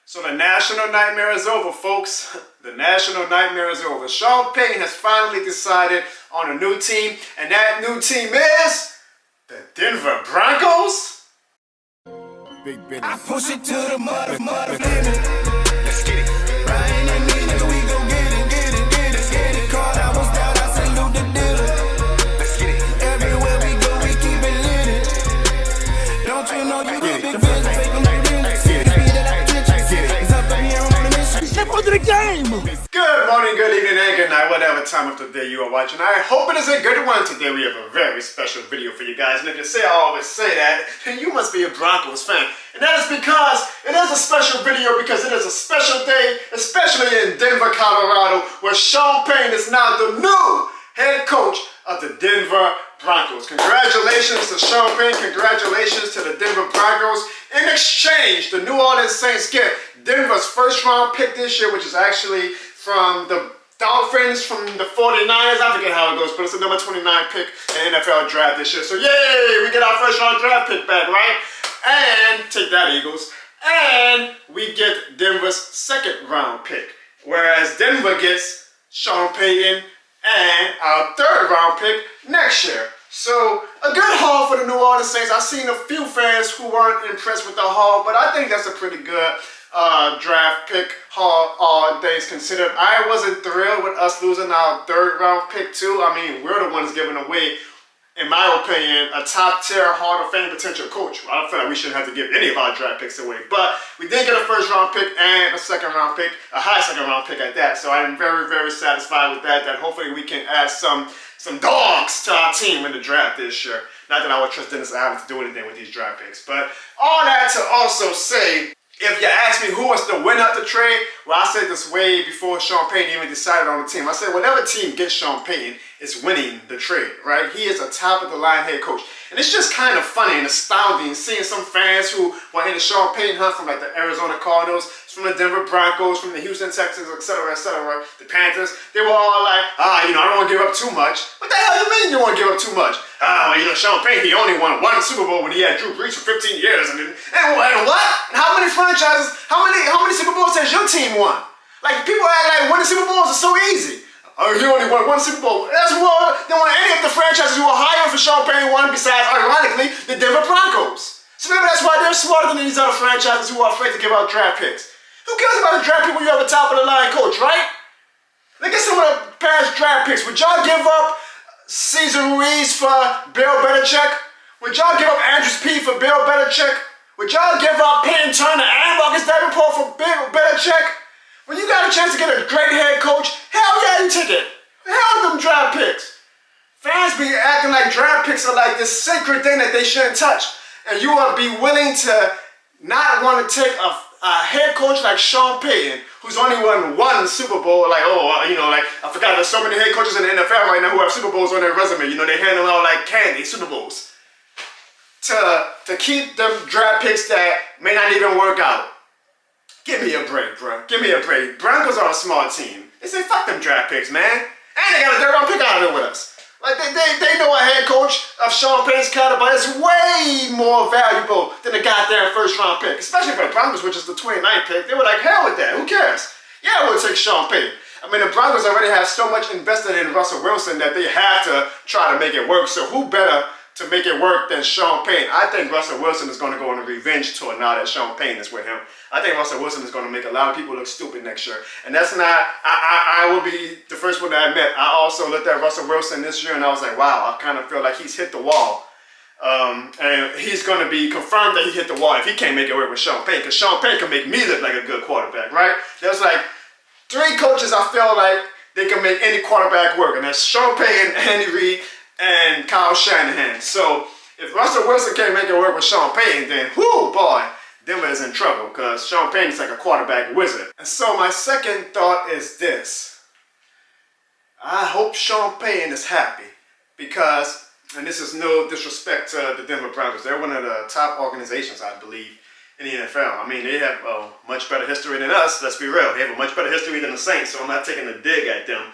So the national nightmare is over, folks. The national nightmare is over. Sean Payton has finally decided on a new team, and that new team is the Denver Broncos. Big business. I push it to the mud, limit. Let's get it. Ryan and me, nigga, we gon' get it. Call, I was down, I salute the dealer. Let's get it. Everywhere we go, we keep it lit. Don't you know you got big business, fake them like real. Step under the game. Good morning, good evening, and good night, whatever time of the day you are watching. I hope it is a good one. Today we have a very special video for you guys, and if you say I always say that, then you must be a Broncos fan. And that is because it is a special video, because it is a special day, especially in Denver, Colorado, where Sean Payton is now the new head coach of the Denver Broncos. Congratulations to Sean Payton. Congratulations to the Denver Broncos. In exchange, the New Orleans Saints get Denver's first round pick this year, which is actually from the Dolphins, from the 49ers. I forget how it goes, but it's the number 29 pick in the NFL draft this year. So yay, we get our first round draft pick back, right? And take that, Eagles. And we get Denver's second round pick. Whereas Denver gets Sean Payton and our third round pick next year. So a good haul for the New Orleans Saints. I've seen a few fans who weren't impressed with the haul, but I think that's a pretty good draft pick haul, all things considered. I wasn't thrilled with us losing our third round pick too. I mean, we're the ones giving away, in my opinion, a top tier Hall of Fame potential coach. I don't feel like we shouldn't have to give any of our draft picks away. But we did get a first round pick and a second round pick, a high second round pick at that. So I'm very, very satisfied with that, that hopefully we can add some dogs to our team in the draft this year. Not that I would trust Dennis Allen to do anything with these draft picks. But all that to also say, if you ask me who was the winner of the trade, well, I said this way before Sean Payton even decided on the team. I said whatever team gets Sean Payton is winning the trade, right? He is a top-of-the-line head coach. And it's just kind of funny and astounding seeing some fans who were in the Sean Payton hunt from like the Arizona Cardinals, from the Denver Broncos, from the Houston Texans, etc., the Panthers. They were all like, I don't want to give up too much. What the hell do you mean you want to give up too much? Sean Payton, he only won one Super Bowl when he had Drew Brees for 15 years. And what? And how many franchises, how many Super Bowls has your team won? Like, people act like winning Super Bowls is so easy. You only won one Super Bowl. That's more than any of the franchises who were hiring for Sean Payton won, besides, ironically, the Denver Broncos. So maybe that's why they're smarter than these other franchises who are afraid to give out draft picks. Who cares about a draft pick when you have a top-of-the-line coach, right? Look at some of the past draft picks. Would y'all give up Cesar Ruiz for Bill Belichick? Would y'all give up Andrews P for Bill Belichick? Would y'all give up Peyton Turner and Marcus Davenport for Bill Belichick? When you got a chance to get a great head coach, hell yeah, you take it. Hell them draft picks. Fans be acting like draft picks are like this sacred thing that they shouldn't touch. And you will be willing to not want to take a head coach like Sean Payton, who's only won one Super Bowl, I forgot there's so many head coaches in the NFL right now who have Super Bowls on their resume. They hand them out like candy, Super Bowls. To keep them draft picks that may not even work out. Give me a break, bro. Give me a break. Broncos are a smart team. They say, fuck them draft picks, man. And they got a third round pick out of it with us. Like, they know a head coach of Sean Payton's caliber is way more valuable than the goddamn first round pick. Especially for the Broncos, which is the 29th pick. They were like, hell with that. Who cares? Yeah, we'll take Sean Payton. I mean, the Broncos already have so much invested in Russell Wilson that they have to try to make it work. So who better to make it work than Sean Payton? I think Russell Wilson is going to go on a revenge tour now that Sean Payton is with him. I think Russell Wilson is going to make a lot of people look stupid next year. And that's not, I will be the first one to admit, I also looked at Russell Wilson this year and I was like, wow, I kind of feel like he's hit the wall. And he's going to be confirmed that he hit the wall if he can't make it work with Sean Payton. Because Sean Payton can make me look like a good quarterback, right? There's like 3 coaches I feel like they can make any quarterback work. And that's Sean Payton, Andy Reid, and Kyle Shanahan. So if Russell Wilson can't make it work with Sean Payton, then whoo boy, Denver is in trouble, because Sean Payton is like a quarterback wizard. And so my second thought is this. I hope Sean Payton is happy, because, and this is no disrespect to the Denver Broncos, they're one of the top organizations, I believe, in the NFL. I mean, they have a much better history than us, let's be real. They have a much better history than the Saints, so I'm not taking a dig at them.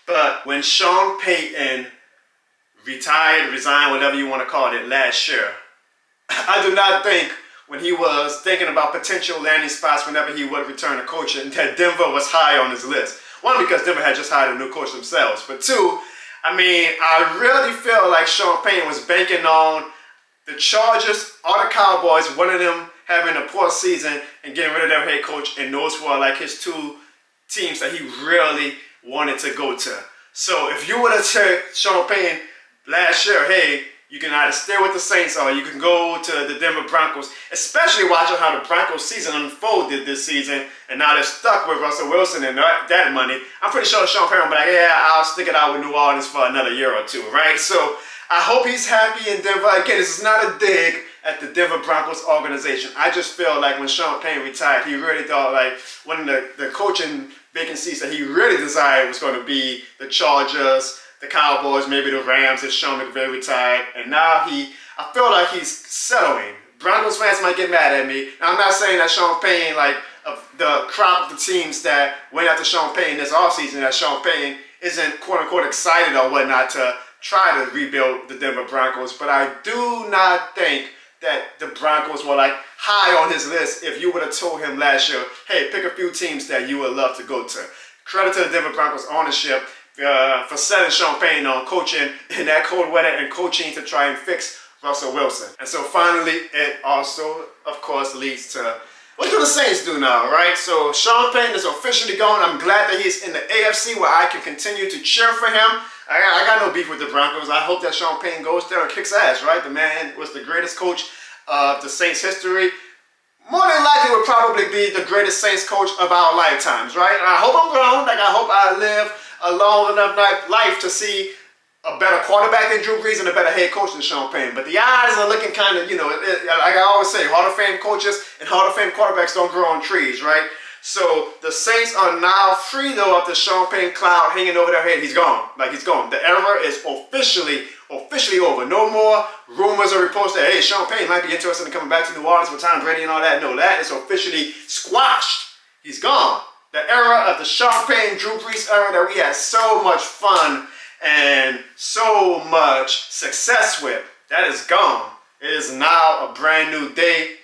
But when Sean Payton retired, resigned, whatever you want to call it, last year, I do not think when he was thinking about potential landing spots whenever he would return to coaching, that Denver was high on his list. One, because Denver had just hired a new coach themselves. But two, I mean, I really feel like Sean Payton was banking on the Chargers or the Cowboys, one of them having a poor season and getting rid of their head coach, and those were like his two teams that he really wanted to go to. So if you would have said Sean Payton last year, hey, you can either stay with the Saints or you can go to the Denver Broncos, especially watching how the Broncos season unfolded this season, and now they're stuck with Russell Wilson and that money. I'm pretty sure Sean Payton will be like, yeah, I'll stick it out with New Orleans for another year or two, right? So I hope he's happy in Denver. Again, this is not a dig at the Denver Broncos organization. I just feel like when Sean Payton retired, he really thought like one of the coaching vacancies that he really desired was going to be the Chargers, the Cowboys, maybe the Rams if Sean McVay retired. And now I feel like he's settling. Broncos fans might get mad at me. Now, I'm not saying that Sean Payton, like the crop of the teams that went after Sean Payton this offseason, that Sean Payton isn't quote unquote excited or whatnot to try to rebuild the Denver Broncos. But I do not think that the Broncos were like high on his list if you would have told him last year, hey, pick a few teams that you would love to go to. Credit to the Denver Broncos ownership for setting Sean Payton on coaching in that cold weather and coaching to try and fix Russell Wilson. And so finally, it also, of course, leads to what do the Saints do now, right? So Sean Payton is officially gone. I'm glad that he's in the AFC where I can continue to cheer for him. I got no beef with the Broncos. I hope that Sean Payton goes there and kicks ass, right? The man was the greatest coach of the Saints history. More than likely would probably be the greatest Saints coach of our lifetimes, right? I hope I'm wrong. Like, I hope I live a long enough life to see a better quarterback than Drew Brees and a better head coach than Sean Payton. But the odds are looking kind of, like I always say, Hall of Fame coaches and Hall of Fame quarterbacks don't grow on trees, right? So the Saints are now free, though, of the Sean Payton cloud hanging over their head. He's gone. Like, he's gone. The era is officially over. No more rumors or reports that, hey, Sean Payton might be interested in coming back to New Orleans with Tom Brady and all that. No, that is officially squashed. He's gone. The era of the Sean Payton, Drew Brees era that we had so much fun and so much success with, that is gone. It is now a brand new day.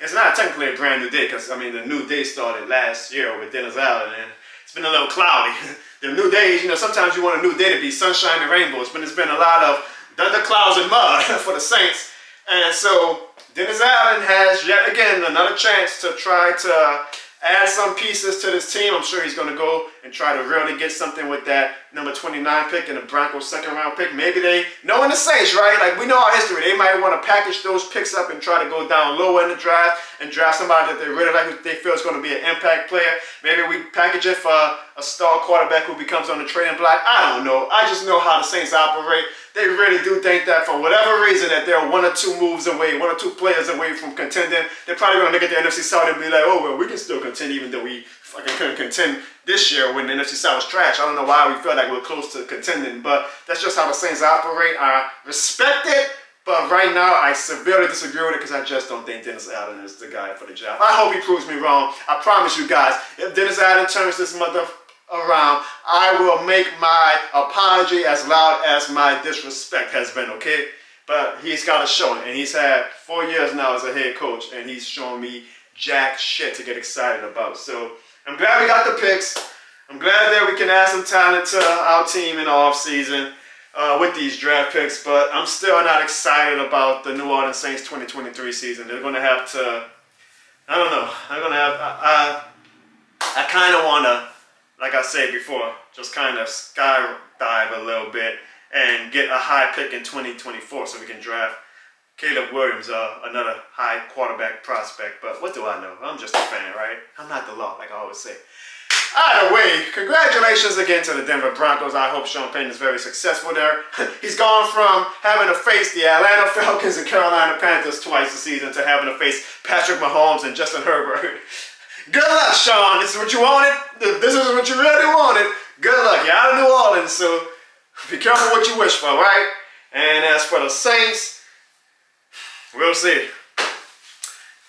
It's not technically a brand new day because, I mean, the new day started last year with Dennis Allen, and it's been a little cloudy. The new days, sometimes you want a new day to be sunshine and rainbows, but it's been a lot of thunder clouds and mud for the Saints. And so Dennis Allen has yet again another chance to try to add some pieces to this team. I'm sure he's going to go and try to really get something with that number 29 pick and the Broncos second round pick. Maybe they know in the Saints, right? Like, we know our history. They might want to package those picks up and try to go down lower in the draft and draft somebody that they really like, who they feel is going to be an impact player. Maybe we package it for a star quarterback who becomes on the trading block. I don't know. I just know how the Saints operate. They really do think that for whatever reason that they're one or two moves away, one or two players away from contending. They're probably going to look at the NFC South and be like, oh, well, we can still contend even though we fucking couldn't contend this year when the NFC South was trash. I don't know why we feel like we're close to contending, but that's just how the Saints operate. I respect it, but right now I severely disagree with it because I just don't think Dennis Allen is the guy for the job. I hope he proves me wrong. I promise you guys, if Dennis Allen turns this mother around, I will make my apology as loud as my disrespect has been, okay? But he's got to show it, and he's had 4 years now as a head coach, and he's shown me jack shit to get excited about. So I'm glad we got the picks. I'm glad that we can add some talent to our team in the offseason with these draft picks, but I'm still not excited about the New Orleans Saints 2023 season. They're going to have to, I don't know, I kind of want to, like I said before, just kind of skydive a little bit and get a high pick in 2024 so we can draft Caleb Williams, another high quarterback prospect. But what do I know? I'm just a fan, right? I'm not the law, like I always say. Either way, congratulations again to the Denver Broncos. I hope Sean Payton is very successful there. He's gone from having to face the Atlanta Falcons and Carolina Panthers twice a season to having to face Patrick Mahomes and Justin Herbert. Good luck, Sean. This is what you wanted. This is what you really wanted. Good luck. You're out of New Orleans, so be careful what you wish for, right? And as for the Saints, we'll see.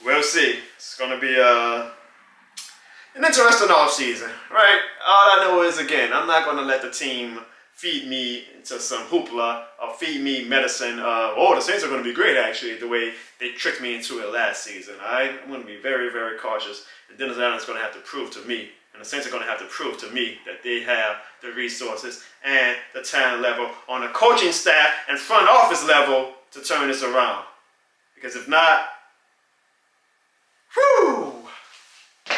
We'll see. It's going to be an interesting offseason, right? All I know is, again, I'm not going to let the team feed me into some hoopla or feed me medicine. The Saints are going to be great, actually, the way they tricked me into it last season. I'm going to be very, very cautious. And Dennis Allen is going to have to prove to me, and the Saints are going to have to prove to me that they have the resources and the talent level on the coaching staff and front office level to turn this around. Because if not, whew, it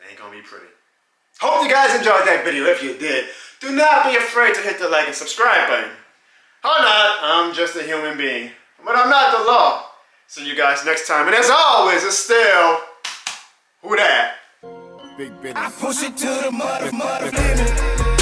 ain't going to be pretty. Hope you guys enjoyed that video. If you did, do not be afraid to hit the like and subscribe button. Or not, I'm just a human being. But I'm not the law. See you guys next time. And as always, it's still, who that? Big business. I push it to the mother limit.